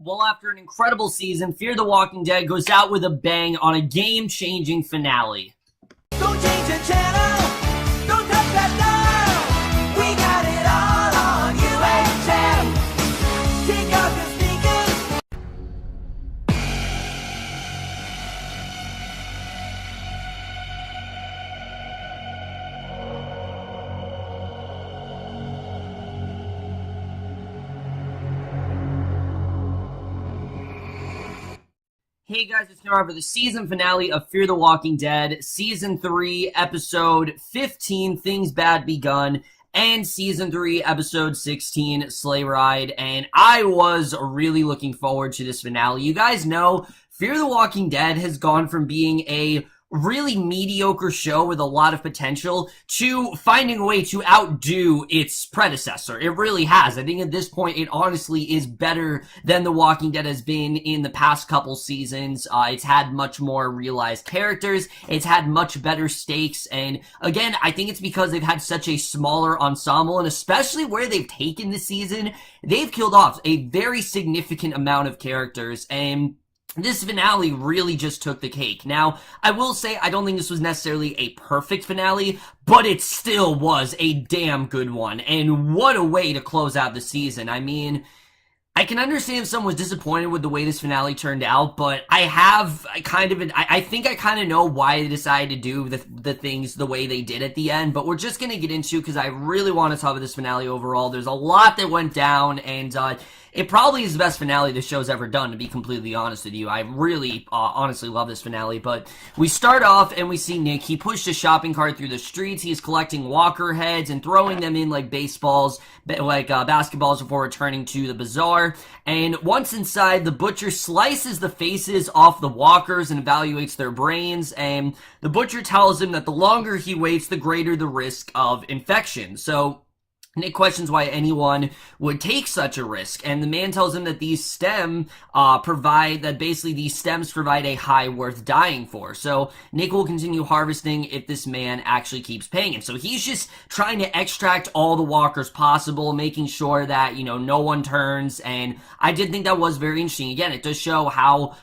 Well, after an incredible season, Fear the Walking Dead goes out with a bang on a game-changing finale. Don't change the channel, don't touch that dial. We got it all on UHF. Take off your sneakers. Hey guys, it's Nora for the season finale of Fear the Walking Dead, Season 3, Episode 15, Things Bad Begun, and Season 3, Episode 16, Sleigh Ride, and I was really looking forward to this finale. You guys know, Fear the Walking Dead has gone from being a really mediocre show with a lot of potential to finding a way to outdo its predecessor. It really has. I think at this point it honestly is better than The Walking Dead has been in the past couple seasons. It's had much more realized characters. It's had much better stakes. And again, I think it's because they've had such a smaller ensemble, and especially where they've taken the season, they've killed off a very significant amount of characters, and this finale really just took the cake. Now, I will say I don't think this was necessarily a perfect finale, but it still was a damn good one. And what a way to close out the season. I mean, I can understand if someone was disappointed with the way this finale turned out, but I think I kind of know why they decided to do the things the way they did at the end, but we're just going to get into, because I really want to talk about this finale overall. There's a lot that went down, and it probably is the best finale the show's ever done, to be completely honest with you. I really, honestly love this finale, but we start off and we see Nick. He pushed a shopping cart through the streets. He's collecting walker heads and throwing them in like baseballs, like basketballs before returning to the bazaar. And once inside, the butcher slices the faces off the walkers and evaluates their brains, and the butcher tells him that the longer he waits, the greater the risk of infection. So Nick questions why anyone would take such a risk, and the man tells him that these stems provide a high worth dying for. So Nick will continue harvesting if this man actually keeps paying him. So he's just trying to extract all the walkers possible, making sure that, no one turns, and I did think that was very interesting. Again, it does show how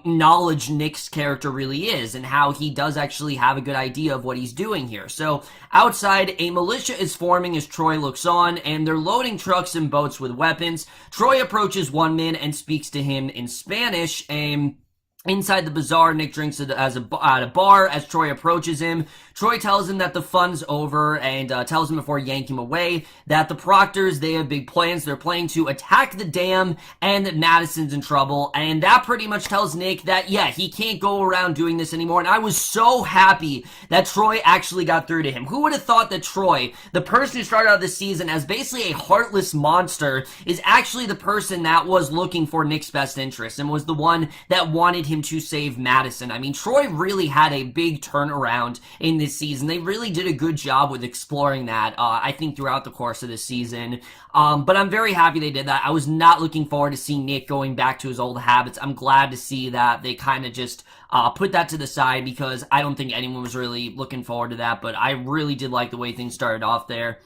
knowledge Nick's character really is, and how he does actually have a good idea of what he's doing here. So outside, a militia is forming as Troy looks on, and they're loading trucks and boats with weapons. Troy approaches one man and speaks to him in Spanish, and inside the bazaar, Nick drinks at a bar as Troy approaches him. Troy tells him that the fun's over, and tells him before yanking him away that the Proctors, they have big plans. They're planning to attack the dam, and that Madison's in trouble. And that pretty much tells Nick that, yeah, he can't go around doing this anymore. And I was so happy that Troy actually got through to him. Who would have thought that Troy, the person who started out this season as basically a heartless monster, is actually the person that was looking for Nick's best interest and was the one that wanted him to save Madison. I mean, Troy really had a big turnaround in this season. They really did a good job with exploring that, I think, throughout the course of this season. But I'm very happy they did that. I was not looking forward to seeing Nick going back to his old habits. I'm glad to see that they kind of just put that to the side, because I don't think anyone was really looking forward to that, but I really did like the way things started off there.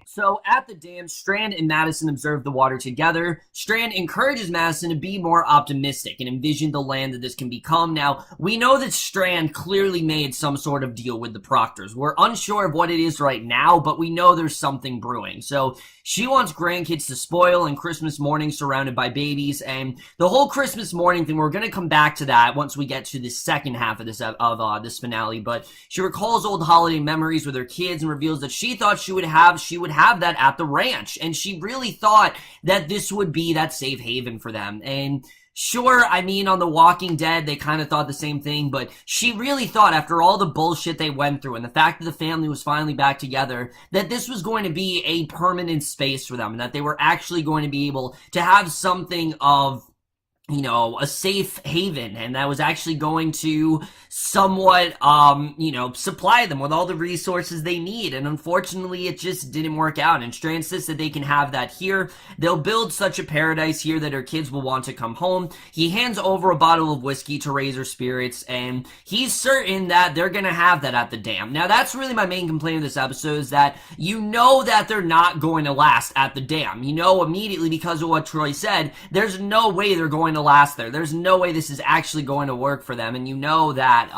So at the dam, Strand and Madison observe the water together. Strand encourages Madison to be more optimistic and envision the land that this can become. Now, we know that Strand clearly made some sort of deal with the Proctors. We're unsure of what it is right now, but we know there's something brewing. So she wants grandkids to spoil and Christmas morning surrounded by babies, and the whole Christmas morning thing, we're going to come back to that once we get to the second half of this finale. But she recalls old holiday memories with her kids and reveals that she thought she would have that at the ranch, and she really thought that this would be that safe haven for them. And sure, I mean, on The Walking Dead, they kind of thought the same thing, but she really thought, after all the bullshit they went through and the fact that the family was finally back together, that this was going to be a permanent space for them, and that they were actually going to be able to have something of a safe haven, and that was actually going to somewhat, supply them with all the resources they need. And unfortunately, it just didn't work out. And Strand says that they can have that here. They'll build such a paradise here that her kids will want to come home. He hands over a bottle of whiskey to raise her spirits, and he's certain that they're gonna have that at the dam. Now, that's really my main complaint of this episode, is that that they're not going to last at the dam. Immediately, because of what Troy said, there's no way they're going to last there. There's no way this is actually going to work for them, and that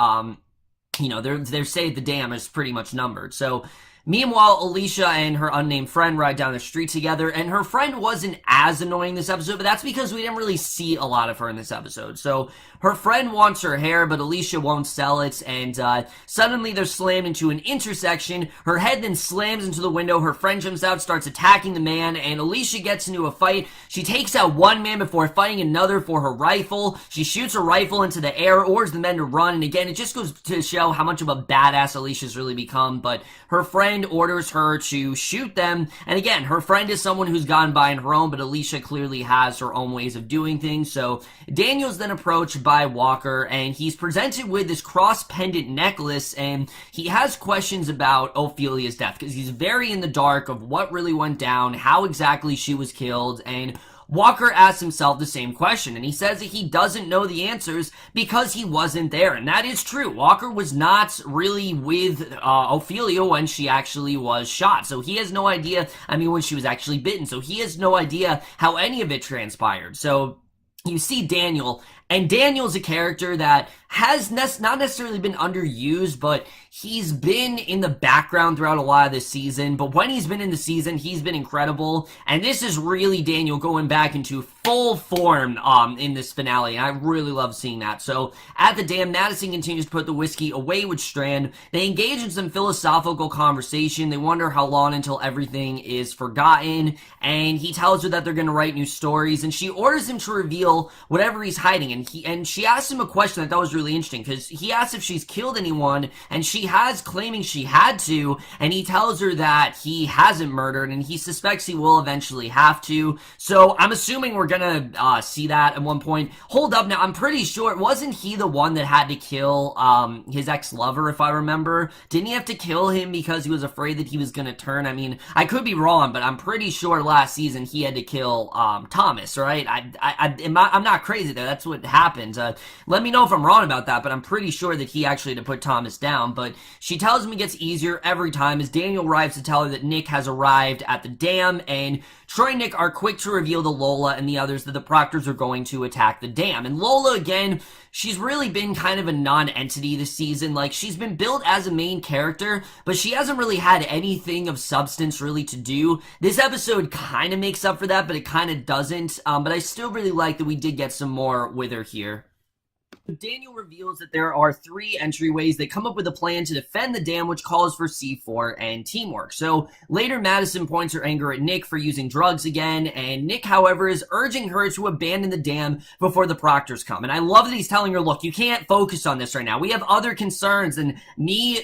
they're saying the dam is pretty much numbered. So meanwhile, Alycia and her unnamed friend ride down the street together, and her friend wasn't as annoying this episode, but that's because we didn't really see a lot of her in this episode. So her friend wants her hair, but Alycia won't sell it, and suddenly they're slammed into an intersection. Her head then slams into the window. Her friend jumps out, starts attacking the man, and Alycia gets into a fight. She takes out one man before fighting another for her rifle. She shoots her rifle into the air, orders the men to run, and again, it just goes to show how much of a badass Alicia's really become. But her friend orders her to shoot them, and again, her friend is someone who's gone by on her own, but Alycia clearly has her own ways of doing things. So Daniel's then approached by Walker, and he's presented with this cross pendant necklace, and he has questions about Ophelia's death, because he's very in the dark of what really went down, how exactly she was killed, and Walker asks himself the same question, and he says that he doesn't know the answers because he wasn't there, and that is true. Walker was not really with Ophelia when she actually was shot, so he has no idea, when she was actually bitten, so he has no idea how any of it transpired. So you see Daniel, and Daniel's a character that has not necessarily been underused, but he's been in the background throughout a lot of this season. But when he's been in the season, he's been incredible. And this is really Daniel going back into full form in this finale. And I really love seeing that. So at the dam, Madison continues to put the whiskey away with Strand. They engage in some philosophical conversation. They wonder how long until everything is forgotten. And he tells her that they're going to write new stories. And she orders him to reveal whatever he's hiding. And she asks him a question that was really interesting, because he asks if she's killed anyone, and she has, claiming she had to, and he tells her that he hasn't murdered, and he suspects he will eventually have to. So I'm assuming we're gonna see that at one point. Hold up, now I'm pretty sure, wasn't he the one that had to kill his ex-lover, if I remember? Didn't he have to kill him because he was afraid that he was gonna turn? I could be wrong, but I'm pretty sure last season he had to kill Thomas, right? I'm not crazy there. That's what happened. Let me know if I'm wrong about that, but I'm pretty sure that he actually had to put Thomas down. But she tells him it gets easier every time as Daniel arrives to tell her that Nick has arrived at the dam, and Troy and Nick are quick to reveal to Lola and the others that the Proctors are going to attack the dam. And Lola, again, she's really been kind of a non-entity this season. Like, she's been built as a main character, but she hasn't really had anything of substance really to do. This episode kind of makes up for that, but it kind of doesn't. But I still really like that we did get some more with her here. Daniel reveals that there are 3 entryways. They come up with a plan to defend the dam, which calls for C4 and teamwork. So later, Madison points her anger at Nick for using drugs again, and Nick, however, is urging her to abandon the dam before the Proctors come. And I love that he's telling her, look, you can't focus on this right now. We have other concerns, and me,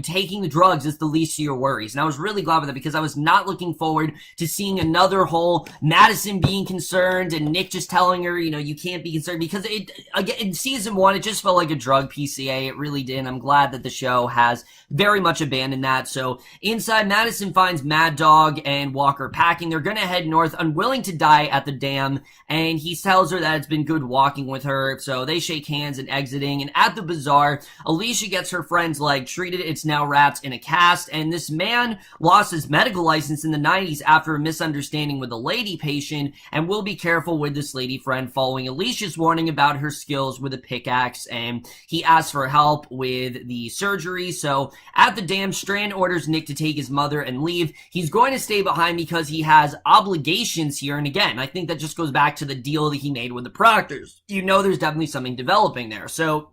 taking the drugs is the least of your worries. And I was really glad with that, because I was not looking forward to seeing another whole Madison being concerned and Nick just telling her, you can't be concerned, because in season 1, it just felt like a drug PCA. It really did. I'm glad that the show has very much abandoned that. So inside, Madison finds Mad Dog and Walker packing. They're going to head north, unwilling to die at the dam, and he tells her that it's been good walking with her. So they shake hands and exiting. And at the bazaar, Alycia gets her friend's leg treated. It's now wrapped in a cast, and this man lost his medical license in the 90s after a misunderstanding with a lady patient, and will be careful with this lady friend following Alicia's warning about her skills with a pickaxe, and he asks for help with the surgery. So at the dam, Strand orders Nick to take his mother and leave. He's going to stay behind because he has obligations here, and again, I think that just goes back to the deal that he made with the Proctors. There's definitely something developing there. So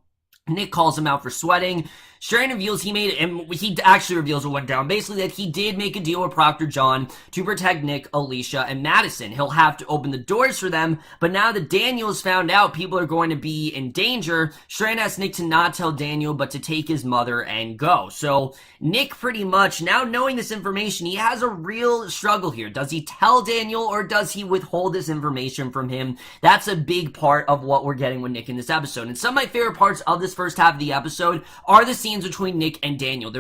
Nick calls him out for sweating. Sharman reveals he actually reveals what went down. Basically that he did make a deal with Proctor John to protect Nick, Alycia, and Madison. He'll have to open the doors for them, but now that Daniel's found out people are going to be in danger, Sharman asks Nick to not tell Daniel, but to take his mother and go. So Nick pretty much, now knowing this information, he has a real struggle here. Does he tell Daniel or does he withhold this information from him? That's a big part of what we're getting with Nick in this episode. And some of my favorite parts of this first half of the episode are the scenes between Nick and Daniel.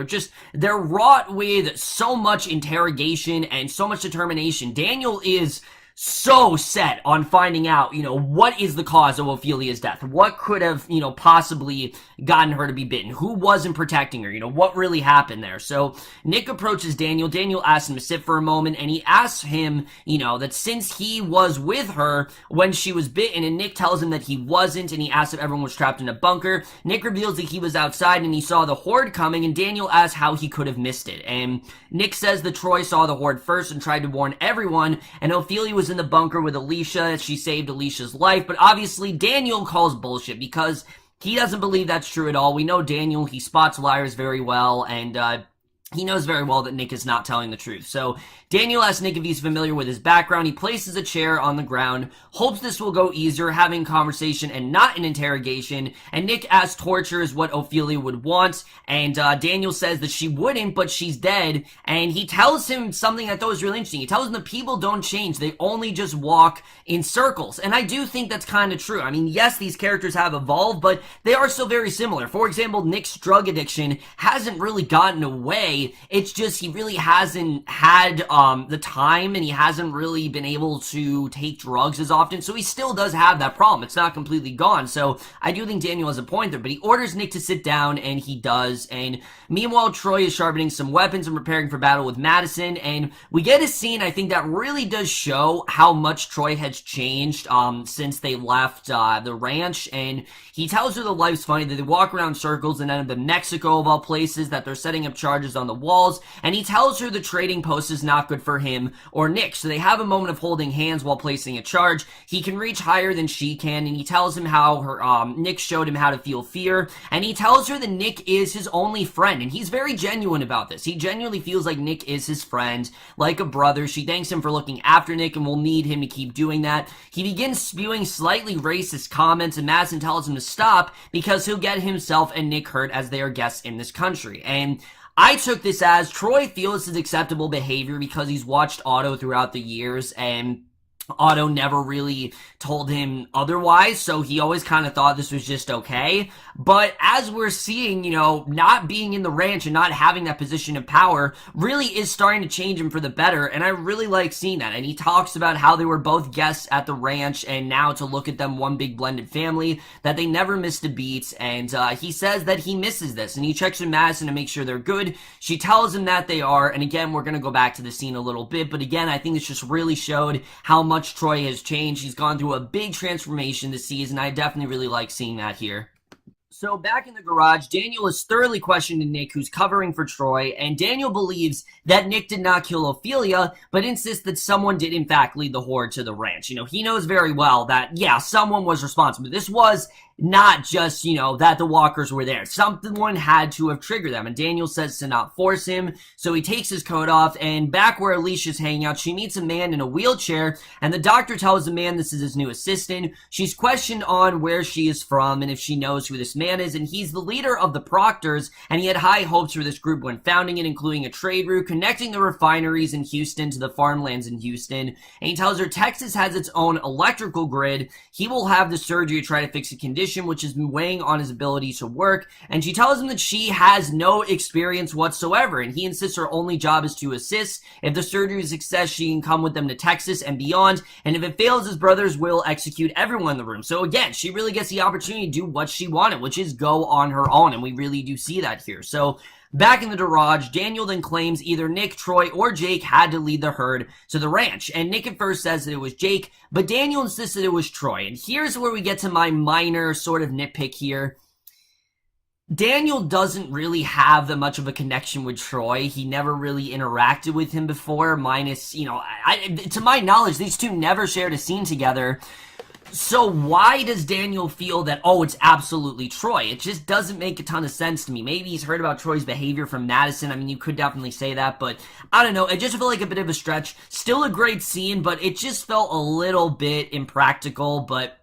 They're wrought with so much interrogation and so much determination. Daniel is so set on finding out, what is the cause of Ophelia's death? What could have, possibly gotten her to be bitten? Who wasn't protecting her? What really happened there? So Nick approaches Daniel. Daniel asks him to sit for a moment, and he asks him, that since he was with her when she was bitten, and Nick tells him that he wasn't, and he asks if everyone was trapped in a bunker. Nick reveals that he was outside and he saw the horde coming, and Daniel asks how he could have missed it. And Nick says that Troy saw the horde first and tried to warn everyone, and Ophelia was in the bunker with Alycia. She saved Alicia's life, but obviously Daniel calls bullshit because he doesn't believe that's true at all. We know Daniel, he spots liars very well, and he knows very well that Nick is not telling the truth. So Daniel asks Nick if he's familiar with his background. He places a chair on the ground, hopes this will go easier, having conversation and not an interrogation. And Nick asks torture is what Ophelia would want. And Daniel says that she wouldn't, but she's dead. And he tells him something I thought was really interesting. He tells him that people don't change. They only just walk in circles. And I do think that's kind of true. I mean, yes, these characters have evolved, but they are still very similar. For example, Nick's drug addiction hasn't really gotten away. It's just he really hasn't had the time, and he hasn't really been able to take drugs as often, so he still does have that problem. It's not completely gone. So I do think Daniel has a point there, but he orders Nick to sit down, and he does. And meanwhile, Troy is sharpening some weapons and preparing for battle with Madison, and we get a scene I think that really does show how much Troy has changed since they left the ranch. And he tells her that life's funny, that they walk around circles and end up in Mexico of all places, that they're setting up charges on the walls, and he tells her the trading post is not good for him or Nick. So they have a moment of holding hands while placing a charge. He can reach higher than she can, and he tells him how Nick showed him how to feel fear, and he tells her that Nick is his only friend, and he's very genuine about this. He genuinely feels like Nick is his friend, like a brother. She thanks him for looking after Nick and will need him to keep doing that. He begins spewing slightly racist comments, and Madison tells him to stop because he'll get himself and Nick hurt as they are guests in this country. And I took this as Troy feels his acceptable behavior because he's watched Otto throughout the years, and Otto never really told him otherwise, so he always kind of thought this was just okay. But as we're seeing, not being in the ranch and not having that position of power really is starting to change him for the better, and I really like seeing that. And he talks about how they were both guests at the ranch, and now to look at them one big blended family, that they never missed a beat, and he says that he misses this, and he checks with Madison to make sure they're good. She tells him that they are, and again, we're going to go back to the scene a little bit, but again, I think this just really showed how much Troy has changed. He's gone through a big transformation this season. I definitely really like seeing that here. So back in the garage, Daniel is thoroughly questioning Nick, who's covering for Troy, and Daniel believes that Nick did not kill Ophelia, but insists that someone did in fact lead the horde to the ranch. He knows very well that, yeah, someone was responsible. This was not just, that the walkers were there. Someone had to have triggered them, and Daniel says to not force him, so he takes his coat off, and back where Alicia's hanging out, she meets a man in a wheelchair, and the doctor tells the man this is his new assistant. She's questioned on where she is from, and if she knows who this man is, and he's the leader of the Proctors, and he had high hopes for this group when founding it, including a trade route connecting the refineries in Houston to the farmlands in Houston, and he tells her Texas has its own electrical grid. He will have the surgery to try to fix a condition which has been weighing on his ability to work, and she tells him that she has no experience whatsoever, and he insists her only job is to assist. If the surgery is a success, she can come with them to Texas and beyond, and if it fails, his brothers will execute everyone in the room. So again, she really gets the opportunity to do what she wanted, which is go on her own, and we really do see that here. So back in the garage, Daniel then claims either Nick, Troy, or Jake had to lead the herd to the ranch. And Nick at first says that it was Jake, but Daniel insists that it was Troy. And here's where we get to my minor sort of nitpick here. Daniel doesn't really have that much of a connection with Troy. He never really interacted with him before, minus, to my knowledge, these two never shared a scene together. So why does Daniel feel that, oh, it's absolutely Troy? It just doesn't make a ton of sense to me. Maybe he's heard about Troy's behavior from Madison. I mean, you could definitely say that, but I don't know. It just felt like a bit of a stretch. Still a great scene, but it just felt a little bit impractical, but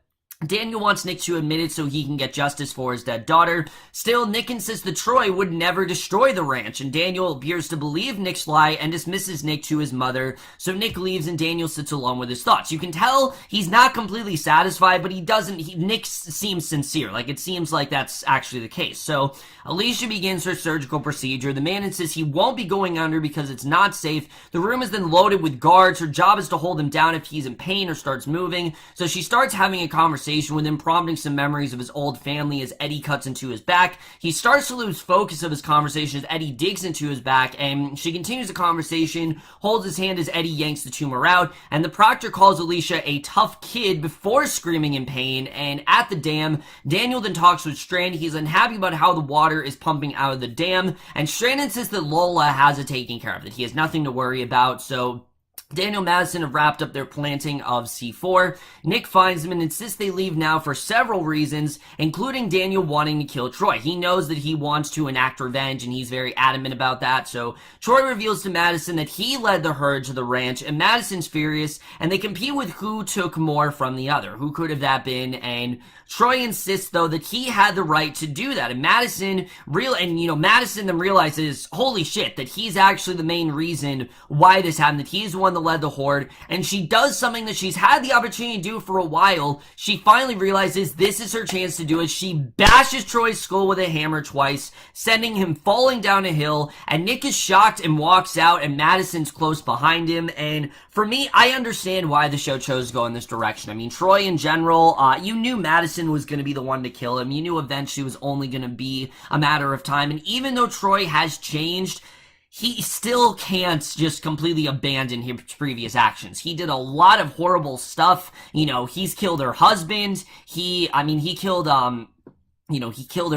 Daniel wants Nick to admit it so he can get justice for his dead daughter. Still, Nick insists that Troy would never destroy the ranch, and Daniel appears to believe Nick's lie and dismisses Nick to his mother. So Nick leaves and Daniel sits alone with his thoughts. You can tell he's not completely satisfied, but Nick seems sincere. Like, it seems like that's actually the case. So Alycia begins her surgical procedure. The man insists he won't be going under because it's not safe. The room is then loaded with guards. Her job is to hold him down if he's in pain or starts moving. So she starts having a conversation with him, prompting some memories of his old family as Eddie cuts into his back. He starts to lose focus of his conversation as Eddie digs into his back, and she continues the conversation, holds his hand as Eddie yanks the tumor out, and the proctor calls Alycia a tough kid before screaming in pain. And at the dam, Daniel then talks with Strand. He's unhappy about how the water is pumping out of the dam, and Strand insists that Lola has it taken care of, that he has nothing to worry about. So Daniel and Madison have wrapped up their planting of C4. Nick finds them and insists they leave now for several reasons, including Daniel wanting to kill Troy. He knows that he wants to enact revenge, and he's very adamant about that. So Troy reveals to Madison that he led the herd to the ranch, and Madison's furious, and they compete with who took more from the other. Who could have that been? And Troy insists, though, that he had the right to do that. And Madison then realizes, holy shit, that he's actually the main reason why this happened, that he's the one that led the horde. And she does something that she's had the opportunity to do for a while. She finally realizes this is her chance to do it. She bashes Troy's skull with a hammer twice, sending him falling down a hill. And Nick is shocked and walks out, and Madison's close behind him. And for me, I understand why the show chose to go in this direction. I mean, Troy in general, you knew Madison was going to be the one to kill him. You knew eventually it was only going to be a matter of time. And even though Troy has changed, he still can't just completely abandon his previous actions. He did a lot of horrible stuff. You know, he's killed her husband. He killed her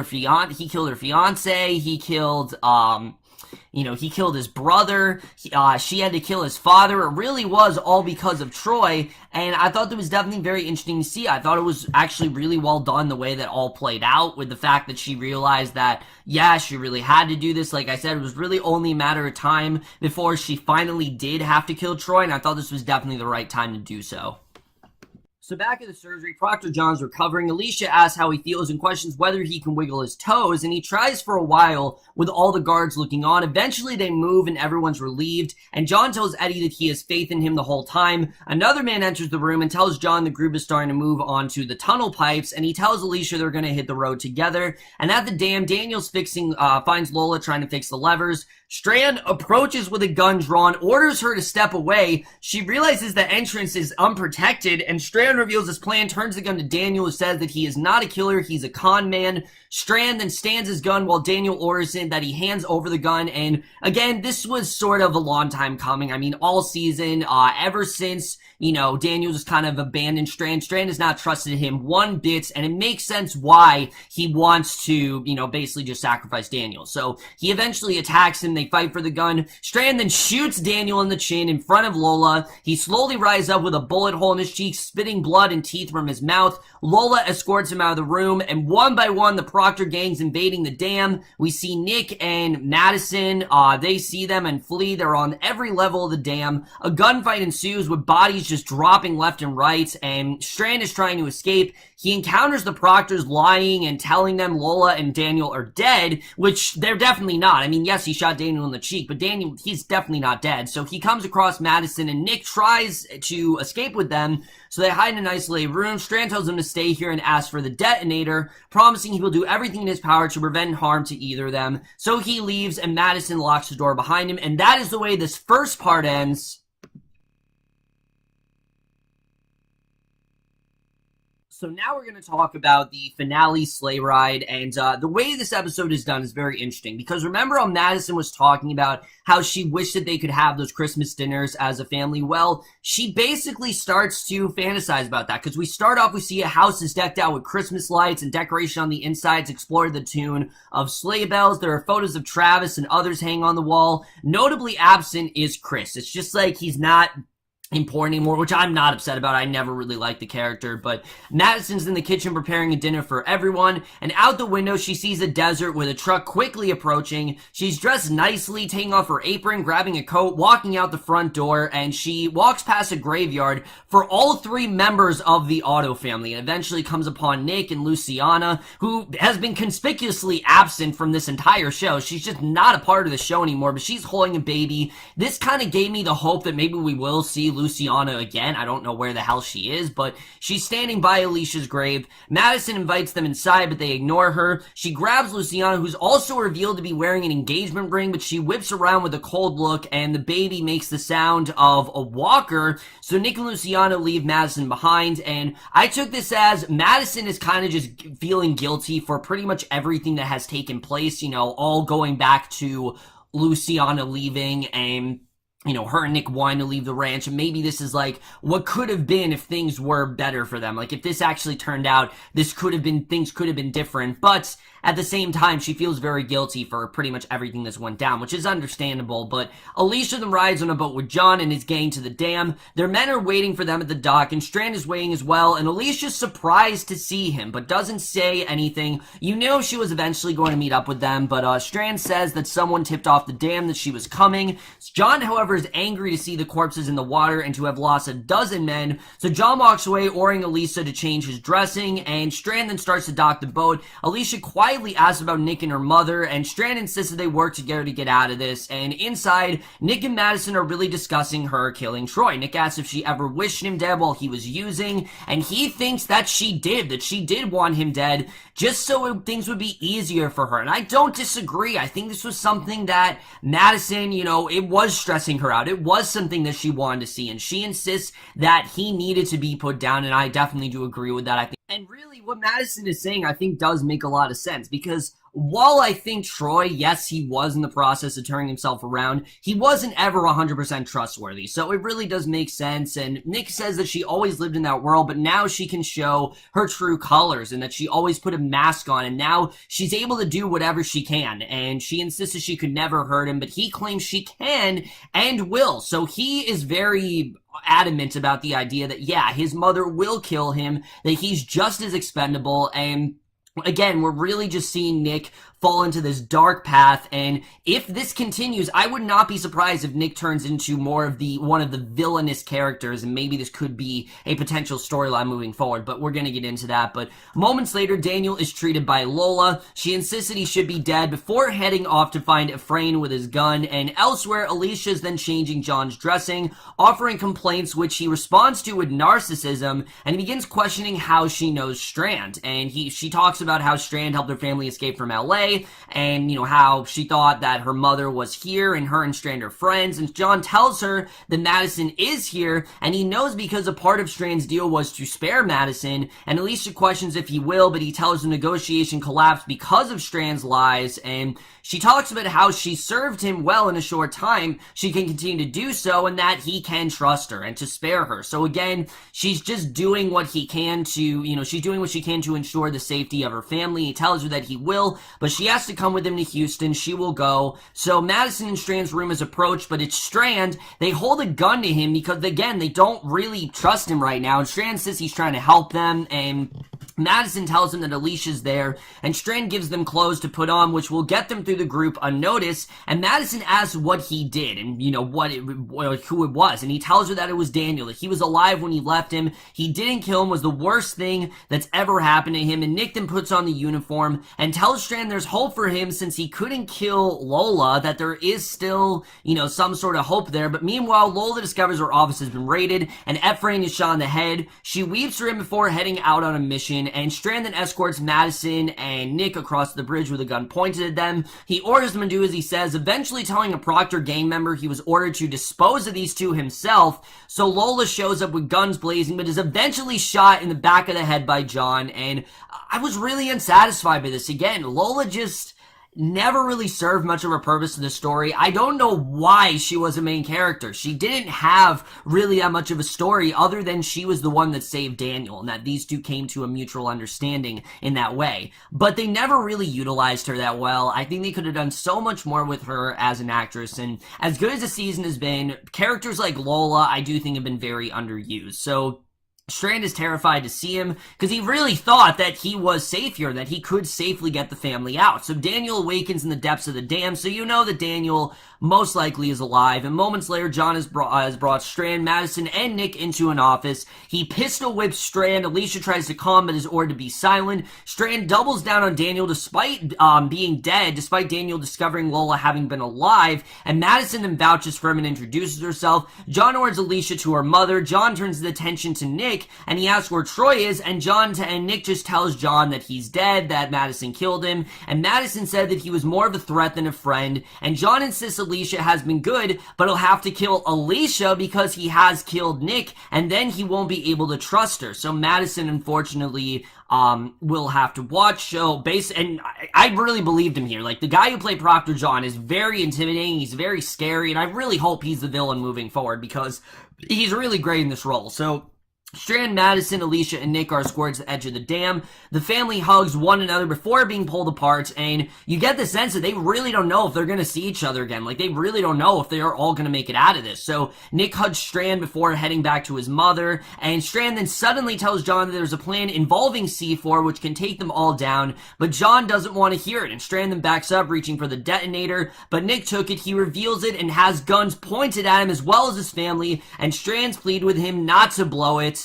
fiance. He killed his brother. She had to kill his father. It really was all because of Troy, and I thought that was definitely very interesting to see. I thought it was actually really well done the way that all played out, with the fact that she realized that, yeah, she really had to do this. Like I said, it was really only a matter of time before she finally did have to kill Troy, and I thought this was definitely the right time to do so. So back at the surgery, Proctor John's recovering. Alycia asks how he feels and questions whether he can wiggle his toes, and he tries for a while with all the guards looking on. Eventually they move and everyone's relieved, and John tells Eddie that he has faith in him the whole time. Another man enters the room and tells John the group is starting to move on to the tunnel pipes, and he tells Alycia they're going to hit the road together. And at the dam, Daniel's finds Lola trying to fix the levers. Strand approaches with a gun drawn, orders her to step away. She realizes the entrance is unprotected, and Strand reveals his plan, turns the gun to Daniel, who says that he is not a killer, he's a con man. Strand then stands his gun while Daniel orders him that he hands over the gun, and again, this was sort of a long time coming. I mean, all season, ever since, Daniel just kind of abandoned Strand. Strand has not trusted him one bit, and it makes sense why he wants to, basically just sacrifice Daniel. So he eventually attacks him. They fight for the gun. Strand then shoots Daniel in the chin in front of Lola. He slowly rises up with a bullet hole in his cheek, spitting blood and teeth from his mouth. Lola escorts him out of the room, and one by one, the Proctor gang's invading the dam. We see Nick and Madison. They see them and flee. They're on every level of the dam. A gunfight ensues with bodies just dropping left and right, and Strand is trying to escape. He encounters the Proctors lying and telling them Lola and Daniel are dead, which they're definitely not. I mean, yes, he shot Daniel in the cheek, but Daniel, he's definitely not dead. So he comes across Madison, and Nick tries to escape with them, so they hide in an isolated room. Strand tells him to stay here and asks for the detonator, promising he will do everything in his power to prevent harm to either of them. So he leaves, and Madison locks the door behind him, and that is the way this first part ends. So now we're going to talk about the finale sleigh ride, and the way this episode is done is very interesting, because remember how Madison was talking about how she wished that they could have those Christmas dinners as a family? Well, she basically starts to fantasize about that, because we start off, we see a house is decked out with Christmas lights and decoration on the insides, explore the tune of sleigh bells. There are photos of Travis and others hanging on the wall. Notably absent is Chris. It's just like he's not important anymore, which I'm not upset about. I never really liked the character, but Madison's in the kitchen preparing a dinner for everyone, and out the window she sees a desert with a truck quickly approaching. She's dressed nicely, taking off her apron, grabbing a coat, walking out the front door, and she walks past a graveyard for all three members of the Otto family, and eventually comes upon Nick and Luciana, who has been conspicuously absent from this entire show. She's just not a part of the show anymore, but she's holding a baby. This kind of gave me the hope that maybe we will see Luciana again. I don't know where the hell she is, but she's standing by Alicia's grave. Madison invites them inside, but they ignore her. She grabs Luciana, who's also revealed to be wearing an engagement ring, but she whips around with a cold look, and the baby makes the sound of a walker. So Nick and Luciana leave Madison behind, and I took this as Madison is kind of just feeling guilty for pretty much everything that has taken place, all going back to Luciana leaving and her and Nick wanting to leave the ranch, and maybe this is like what could have been if things were better for them. Like if this actually turned out, things could have been different, but at the same time, she feels very guilty for pretty much everything that's went down, which is understandable. But Alycia then rides on a boat with John and his gang to the dam. Their men are waiting for them at the dock, and Strand is waiting as well, and Alicia's surprised to see him, but doesn't say anything. She was eventually going to meet up with them, but Strand says that someone tipped off the dam that she was coming. John, however, is angry to see the corpses in the water and to have lost a dozen men, so John walks away, ordering Alycia to change his dressing, and Strand then starts to dock the boat. Alycia quietly asks about Nick and her mother, and Strand insists that they work together to get out of this, and inside, Nick and Madison are really discussing her killing Troy. Nick asks if she ever wished him dead while he was using, and he thinks that she did want him dead, just so things would be easier for her, and I don't disagree. I think this was something that Madison, it was stressing her out. It was something that she wanted to see, and she insists that he needed to be put down, and I definitely do agree with that. I think, and really what Madison is saying, I think does make a lot of sense, because while I think Troy, yes, he was in the process of turning himself around, he wasn't ever 100% trustworthy, so it really does make sense. And Nick says that she always lived in that world, but now she can show her true colors, and that she always put a mask on, and now she's able to do whatever she can, and she insisted she could never hurt him, but he claims she can and will, so he is very adamant about the idea that, yeah, his mother will kill him, that he's just as expendable, and again, we're really just seeing Nick fall into this dark path, and if this continues, I would not be surprised if Nick turns into more of one of the villainous characters, and maybe this could be a potential storyline moving forward, but we're gonna get into that. But moments later, Daniel is treated by Lola. She insists that he should be dead before heading off to find Efrain with his gun, and elsewhere, Alycia is then changing John's dressing, offering complaints which he responds to with narcissism, and he begins questioning how she knows Strand, and she talks about how Strand helped her family escape from LA, and how she thought that her mother was here and her and Strand are friends, and John tells her that Madison is here, and he knows because a part of Strand's deal was to spare Madison, and Alycia questions if he will, but he tells the negotiation collapsed because of Strand's lies, and she talks about how she served him well in a short time, she can continue to do so, and that he can trust her and to spare her. So again, she's just doing what he can to, she's doing what she can to ensure the safety of her family. He tells her that he will, but she has to come with him to Houston. She will go. So Madison and Strand's room is approached, but it's Strand. They hold a gun to him because, again, they don't really trust him right now, and Strand says he's trying to help them, and Madison tells him that Alicia's there, and Strand gives them clothes to put on, which will get them through the group unnoticed, and Madison asks what he did, and who it was, and he tells her that it was Daniel, that he was alive when he left him, he didn't kill him, was the worst thing that's ever happened to him, and Nick then puts on the uniform, and tells Strand there's hope for him since he couldn't kill Lola, that there is still, some sort of hope there, but meanwhile, Lola discovers her office has been raided, and Efrain is shot in the head. She weeps for him before heading out on a mission, and Strand then escorts Madison and Nick across the bridge with a gun pointed at them. He orders them to do as he says, eventually telling a Proctor gang member he was ordered to dispose of these two himself, so Lola shows up with guns blazing, but is eventually shot in the back of the head by John, and I was really unsatisfied by this. Again, Lola just never really served much of a purpose to the story. I don't know why she was a main character. She didn't have really that much of a story other than she was the one that saved Daniel, and that these two came to a mutual understanding in that way. But they never really utilized her that well. I think they could have done so much more with her as an actress, and as good as the season has been, characters like Lola I do think have been very underused. So Strand is terrified to see him because he really thought that he was safe here, that he could safely get the family out. So Daniel awakens in the depths of the dam, so you know that Daniel most likely is alive, and moments later John has brought Strand, Madison, and Nick into an office. He pistol whips Strand. Alycia tries to calm but is ordered to be silent. Strand doubles down on Daniel despite being dead, despite Daniel discovering Lola having been alive, and Madison then vouches for him and introduces herself. John orders Alycia to her mother. John turns his attention to Nick, and he asks where Troy is, and Nick just tells John that he's dead, that Madison killed him, and Madison said that he was more of a threat than a friend, and John insists Alycia has been good, but he'll have to kill Alycia because he has killed Nick, and then he won't be able to trust her. So Madison, unfortunately, will have to watch. And I really believed him here. Like, the guy who played Proctor John is very intimidating, he's very scary, and I really hope he's the villain moving forward because he's really great in this role. So Strand, Madison, Alycia, and Nick are escorted to the edge of the dam. The family hugs one another before being pulled apart, and you get the sense that they really don't know if they're going to see each other again. Like, they really don't know if they are all going to make it out of this. So Nick hugs Strand before heading back to his mother, and Strand then suddenly tells John that there's a plan involving C4 which can take them all down, but John doesn't want to hear it, and Strand then backs up, reaching for the detonator, but Nick took it. He reveals it and has guns pointed at him as well as his family, and Strand's plead with him not to blow it.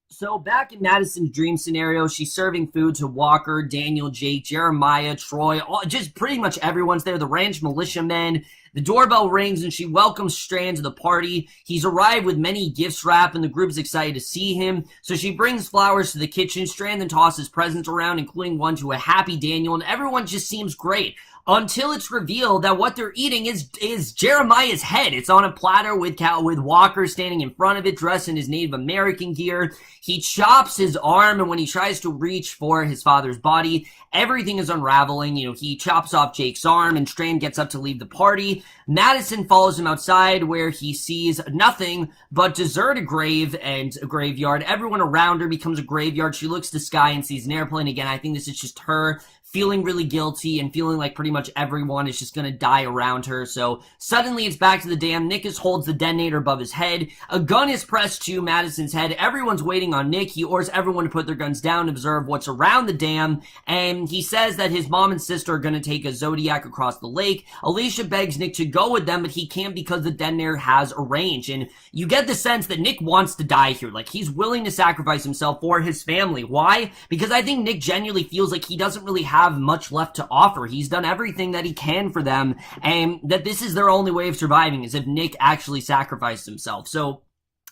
So back in Madison's dream scenario, she's serving food to Walker, Daniel, Jake, Jeremiah, Troy, just pretty much everyone's there, the ranch militiamen. The doorbell rings and she welcomes Strand to the party. He's arrived with many gifts wrapped and the group is excited to see him. So she brings flowers to the kitchen. Strand then tosses presents around, including one to a happy Daniel, and everyone just seems great. Until it's revealed that what they're eating is Jeremiah's head. It's on a platter with Walker standing in front of it, dressed in his Native American gear. He chops his arm, and when he tries to reach for his father's body, everything is unraveling. He chops off Jake's arm, and Strand gets up to leave the party. Madison follows him outside, where he sees nothing but deserted grave and a graveyard. Everyone around her becomes a graveyard. She looks to the sky and sees an airplane. Again, I think this is just her feeling really guilty and feeling like pretty much everyone is just gonna die around her. So suddenly it's back to the dam. Nick holds the detonator above his head. A gun is pressed to Madison's head. Everyone's waiting on Nick. He orders everyone to put their guns down and observe what's around the dam. And he says that his mom and sister are gonna take a Zodiac across the lake. Alycia begs Nick to go with them, but he can't because the detonator has a range. And you get the sense that Nick wants to die here. Like, he's willing to sacrifice himself for his family. Why? Because I think Nick genuinely feels like he doesn't really have much left to offer. He's done everything that he can for them, and that this is their only way of surviving, is if Nick actually sacrificed himself. So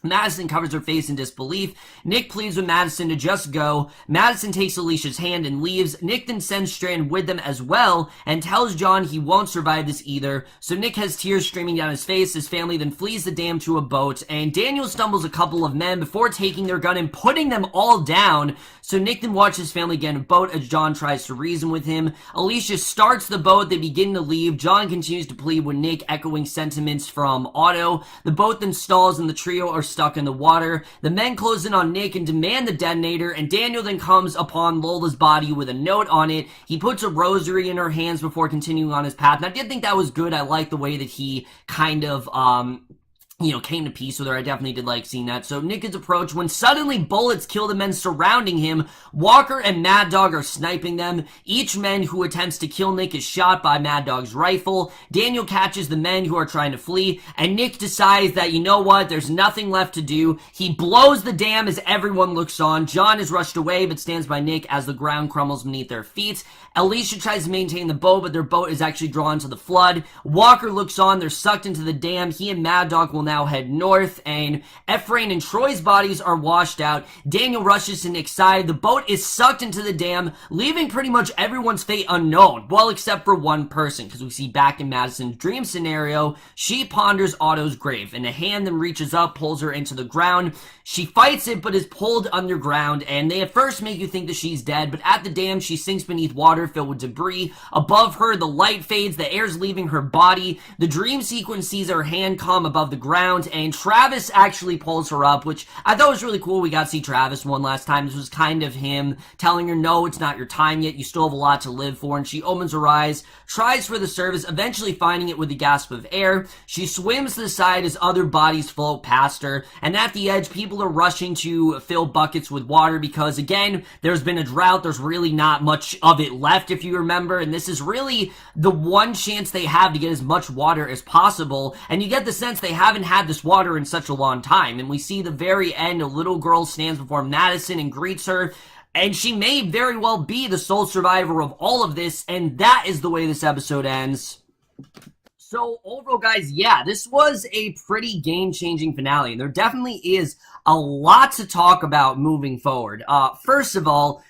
Madison covers her face in disbelief. Nick pleads with Madison to just go. Madison takes Alicia's hand and leaves. Nick then sends Strand with them as well and tells John he won't survive this either. So Nick has tears streaming down his face. His family then flees the dam to a boat, and Daniel stumbles a couple of men before taking their gun and putting them all down. So Nick then watches his family get in a boat as John tries to reason with him. Alycia starts the boat. They begin to leave. John continues to plead with Nick, echoing sentiments from Otto. The boat then stalls and the trio are stuck in the water. The men close in on Nick and demand the detonator, and Daniel then comes upon Lola's body with a note on it. He puts a rosary in her hands before continuing on his path, and I did think that was good. I like the way that he kind of came to peace with her. I definitely did like seeing that. So Nick is approached when suddenly bullets kill the men surrounding him. Walker and Mad Dog are sniping them. Each man who attempts to kill Nick is shot by Mad Dog's rifle. Daniel catches the men who are trying to flee, and Nick decides that, you know what, there's nothing left to do. He blows the dam as everyone looks on. John is rushed away but stands by Nick as the ground crumbles beneath their feet. Alycia tries to maintain the boat, but their boat is actually drawn to the flood. Walker looks on. They're sucked into the dam. He and Mad Dog will now head north, and Ephraim and Troy's bodies are washed out. Daniel rushes to Nick's side. The boat is sucked into the dam, leaving pretty much everyone's fate unknown, well, except for one person, because we see back in Madison's dream scenario, she ponders Otto's grave, and a hand then reaches up, pulls her into the ground. She fights it, but is pulled underground, and they at first make you think that she's dead, but at the dam, she sinks beneath water filled with debris. Above her, the light fades, the air's leaving her body. The dream sequence sees her hand come above the ground, and Travis actually pulls her up, which I thought was really cool. We got to see Travis one last time. This was kind of him telling her, no, it's not your time yet. You still have a lot to live for, and she opens her eyes, tries for the surface, eventually finding it with a gasp of air. She swims to the side as other bodies float past her, and at the edge, people are rushing to fill buckets with water because, again, there's been a drought. There's really not much of it left, if you remember, and this is really the one chance they have to get as much water as possible, and you get the sense they haven't had this water in such a long time, and we see the very end, a little girl stands before Madison and greets her, and she may very well be the sole survivor of all of this, and that is the way this episode ends. So overall, guys, yeah, this was a pretty game-changing finale, and there definitely is a lot to talk about moving forward. First of all,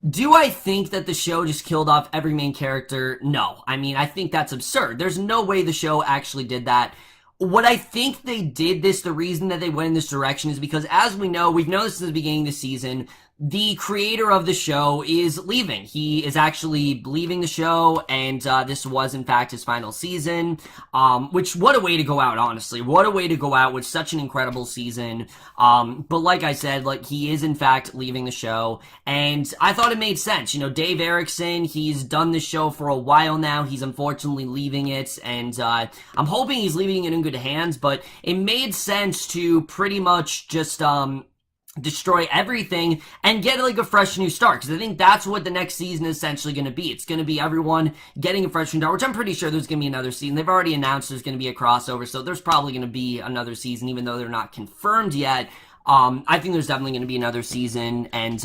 do I think that the show just killed off every main character? No. I mean, I think that's absurd. There's no way the show actually did that. What I think they did this, the reason that they went in this direction is because, as we know, we've known this since the beginning of the season, the creator of the show is leaving. He is actually leaving the show, and this was, in fact, his final season, which, what a way to go out, honestly. What a way to go out with such an incredible season. But like I said, like, he is, in fact, leaving the show, and I thought it made sense. You know, Dave Erickson, he's done this show for a while now. He's unfortunately leaving it, and I'm hoping he's leaving it in good hands, but it made sense to pretty much just, destroy everything and get like a fresh new start, because I think that's what the next season is essentially going to be. It's going to be everyone getting a fresh new start, which I'm pretty sure there's going to be another season. They've already announced there's going to be a crossover, so there's probably going to be another season, even though they're not confirmed yet. I think there's definitely going to be another season, and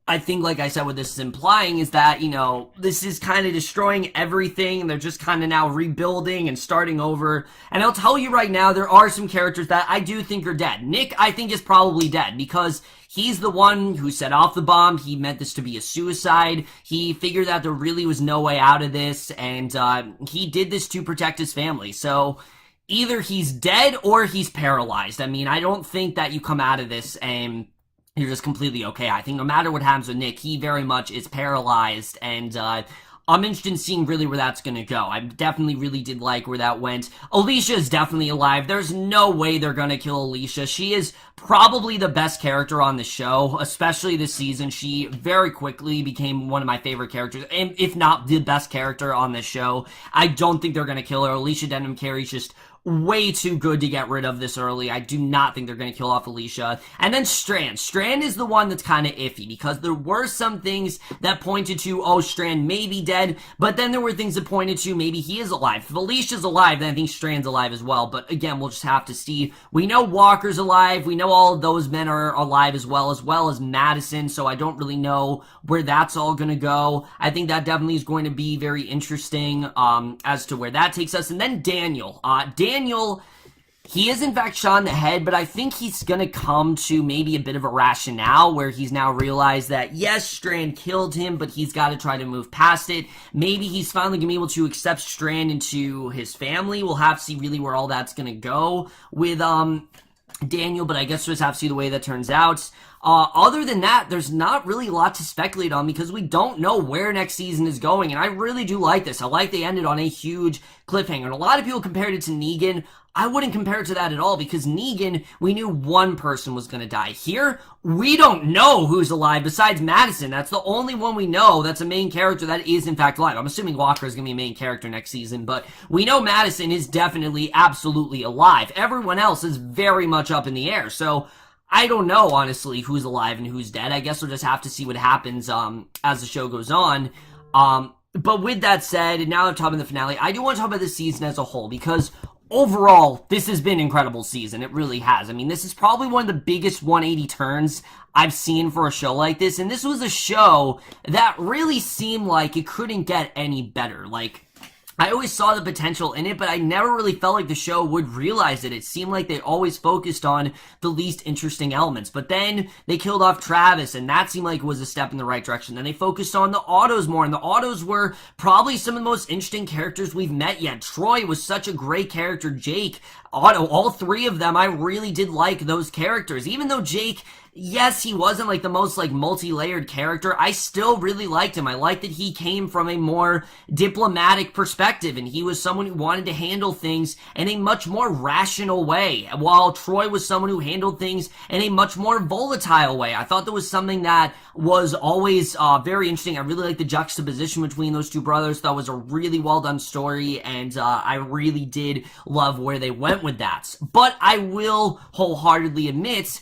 I think, like I said, what this is implying is that, you know, this is kind of destroying everything, and they're just kind of now rebuilding and starting over. And I'll tell you right now, there are some characters that I do think are dead. Nick, I think, is probably dead, because he's the one who set off the bomb. He meant this to be a suicide. He figured that there really was no way out of this, and he did this to protect his family. So either he's dead or he's paralyzed. I mean, I don't think that you come out of this and you're just completely okay. I think no matter what happens with Nick, he very much is paralyzed, and I'm interested in seeing really where that's going to go. I definitely really did like where that went. Alycia is definitely alive. There's no way they're going to kill Alycia. She is probably the best character on the show, especially this season. She very quickly became one of my favorite characters, and if not the best character on this show. I don't think they're going to kill her. Alycia Debnam-Carey is just way too good to get rid of this early. I do not think they're going to kill off Alycia. And then Strand. Strand is the one that's kind of iffy, because there were some things that pointed to, oh, Strand may be dead, but then there were things that pointed to maybe he is alive. If Alicia's alive, then I think Strand's alive as well, but again, we'll just have to see. We know Walker's alive. We know all of those men are alive as well as Madison, so I don't really know where that's all going to go. I think that definitely is going to be very interesting as to where that takes us. And then Daniel. Daniel, he is in fact shot in the head, but I think he's gonna come to maybe a bit of a rationale where he's now realized that, yes, Strand killed him, but he's got to try to move past it. Maybe he's finally gonna be able to accept Strand into his family. We'll have to see really where all that's gonna go with Daniel, but I guess we'll just have to see the way that turns out. Other than that, there's not really a lot to speculate on, because we don't know where next season is going, and I really do like this. I like they ended on a huge cliffhanger, and a lot of people compared it to Negan. I wouldn't compare it to that at all, because Negan, we knew one person was going to die. Here, we don't know who's alive besides Madison. That's the only one we know that's a main character that is in fact alive. I'm assuming Walker is going to be a main character next season, but we know Madison is definitely, absolutely alive. Everyone else is very much up in the air, so I don't know, honestly, who's alive and who's dead. I guess we'll just have to see what happens as the show goes on. But with that said, and now I'm talking the finale, I do want to talk about this season as a whole, because overall, this has been an incredible season. It really has. I mean, this is probably one of the biggest 180 turns I've seen for a show like this, and this was a show that really seemed like it couldn't get any better. Like, I always saw the potential in it, but I never really felt like the show would realize it. It seemed like they always focused on the least interesting elements. But then they killed off Travis, and that seemed like it was a step in the right direction. Then they focused on the Autos more, and the Autos were probably some of the most interesting characters we've met yet. Troy was such a great character. Jake, Otto, all three of them, I really did like those characters. Even though Jake, yes, he wasn't like the most like multi-layered character, I still really liked him. I liked that he came from a more diplomatic perspective, and he was someone who wanted to handle things in a much more rational way, while Troy was someone who handled things in a much more volatile way. I thought that was something that was always very interesting. I really liked the juxtaposition between those two brothers. That was a really well done story, and I really did love where they went with that. But I will wholeheartedly admit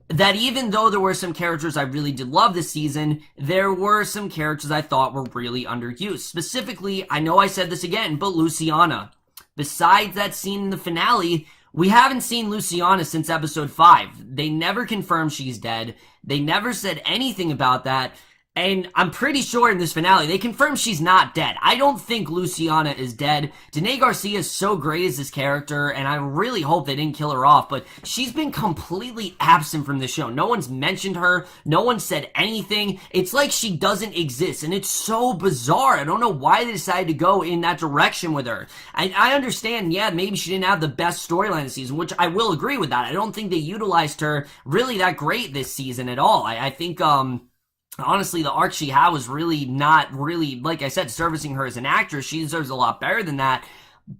that even though there were some characters I really did love this season, there were some characters I thought were really underused. Specifically, I know I said this again, but Luciana. Besides that scene in the finale, we haven't seen Luciana since episode 5. They never confirmed she's dead. They never said anything about that. And I'm pretty sure in this finale, they confirmed she's not dead. I don't think Luciana is dead. Danay Garcia is so great as this character, and I really hope they didn't kill her off, but she's been completely absent from the show. No one's mentioned her. No one said anything. It's like she doesn't exist, and it's so bizarre. I don't know why they decided to go in that direction with her. I understand, yeah, maybe she didn't have the best storyline this season, which I will agree with that. I don't think they utilized her really that great this season at all. I think, honestly, the arc she had was really not really, like I said, servicing her as an actress. She deserves a lot better than that.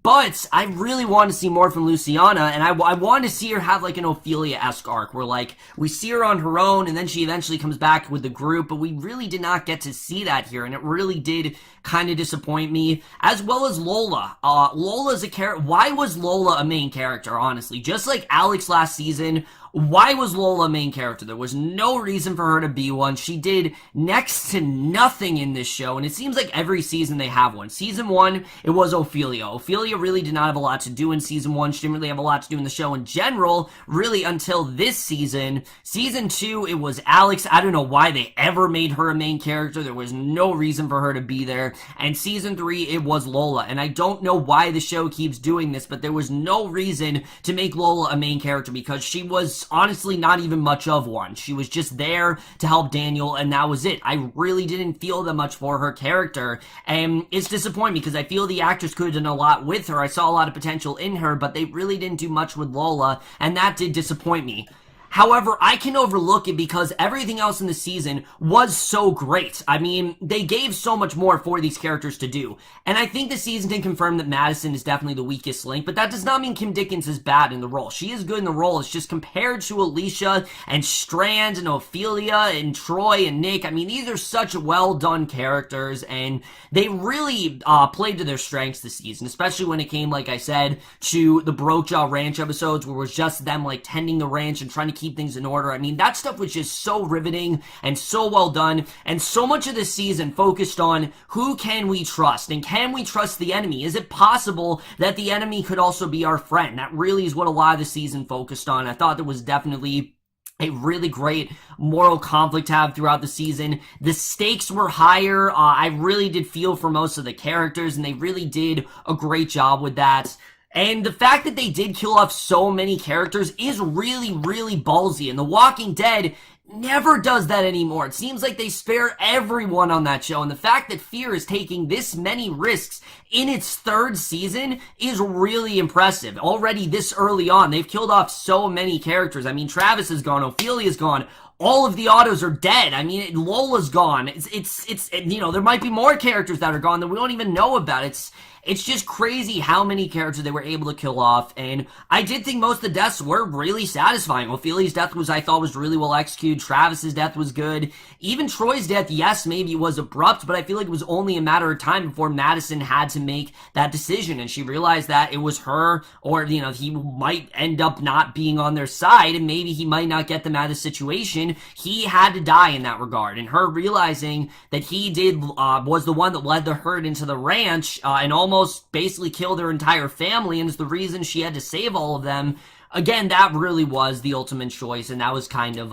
But I really want to see more from Luciana, and I want to see her have like an Ophelia-esque arc where like we see her on her own and then she eventually comes back with the group, but we really did not get to see that here, and it really did kind of disappoint me, as well as Lola. Lola's a character. Why was Lola a main character, honestly? Just like Alex last season, why was Lola a main character? There was no reason for her to be one. She did next to nothing in this show, and it seems like every season they have one. Season 1, it was Ophelia. Ophelia really did not have a lot to do in season 1. She didn't really have a lot to do in the show in general, really until this season. Season 2, it was Alex. I don't know why they ever made her a main character. There was no reason for her to be there. And season 3, it was Lola. And I don't know why the show keeps doing this, but there was no reason to make Lola a main character because she was honestly not even much of one. She was just there to help Daniel, and that was it. I really didn't feel that much for her character, and it's disappointing because I feel the actress could have done a lot with her. I saw a lot of potential in her, but they really didn't do much with Lola, and that did disappoint me. However, I can overlook it because everything else in the season was so great. I mean, they gave so much more for these characters to do. And I think the season can confirm that Madison is definitely the weakest link, but that does not mean Kim Dickens is bad in the role. She is good in the role. It's just compared to Alycia and Strand and Ophelia and Troy and Nick. I mean, these are such well-done characters, and they really played to their strengths this season, especially when it came, like I said, to the Brokejaw Ranch episodes where it was just them, like, tending the ranch and trying to keep things in order. I mean, that stuff was just so riveting and so well done, and so much of this season focused on who can we trust, and can we trust the enemy? Is it possible that the enemy could also be our friend? That really is what a lot of the season focused on. I thought there was definitely a really great moral conflict to have throughout the season. The stakes were higher. I really did feel for most of the characters, and they really did a great job with that. And the fact that they did kill off so many characters is really, really ballsy. And The Walking Dead never does that anymore. It seems like they spare everyone on that show. And the fact that Fear is taking this many risks in its 3rd season is really impressive. Already this early on, they've killed off so many characters. I mean, Travis is gone. Ophelia's gone. All of the Autos are dead. I mean, Lola's gone. It's you know, there might be more characters that are gone that we don't even know about. It's just crazy how many characters they were able to kill off, and I did think most of the deaths were really satisfying. Ophelia's death I thought was really well executed. Travis's death was good. Even Troy's death, yes, maybe it was abrupt, but I feel like it was only a matter of time before Madison had to make that decision, and she realized that it was her, or, you know, he might end up not being on their side, and maybe he might not get them out of the situation. He had to die in that regard, and her realizing that he was the one that led the herd into the ranch, and almost basically killed her entire family, and is the reason she had to save all of them. Again, that really was the ultimate choice, and that was kind of,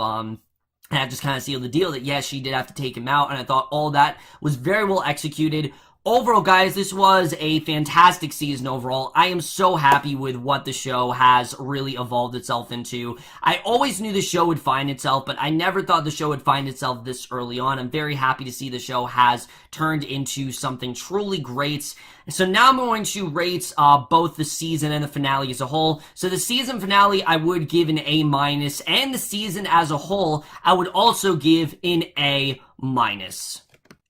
that just kind of sealed the deal that, yes, she did have to take him out, and I thought all that was very well executed. Overall, guys, this was a fantastic season overall. I am so happy with what the show has really evolved itself into. I always knew the show would find itself, but I never thought the show would find itself this early on. I'm very happy to see the show has turned into something truly great. So now I'm going to rate both the season and the finale as a whole. So the season finale, I would give an A-, and the season as a whole, I would also give an A-.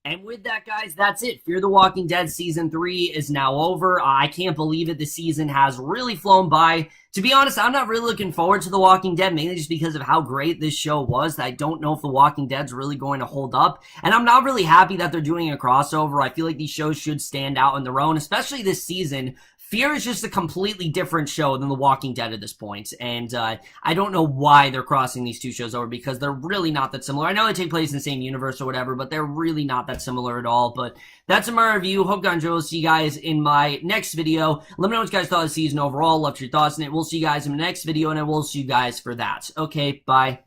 And with that, guys, that's it. Fear the Walking Dead Season 3 is now over. I can't believe it. The season has really flown by. To be honest, I'm not really looking forward to The Walking Dead, mainly just because of how great this show was. I don't know if The Walking Dead's really going to hold up. And I'm not really happy that they're doing a crossover. I feel like these shows should stand out on their own, especially this season. Fear is just a completely different show than The Walking Dead at this point, and I don't know why they're crossing these two shows over, because they're really not that similar. I know they take place in the same universe or whatever, but they're really not that similar at all. But that's my review. Hope you enjoyed. We'll see you guys in my next video. Let me know what you guys thought of the season overall. Love your thoughts on it. We'll see you guys in the next video, and I will see you guys for that. Okay, bye.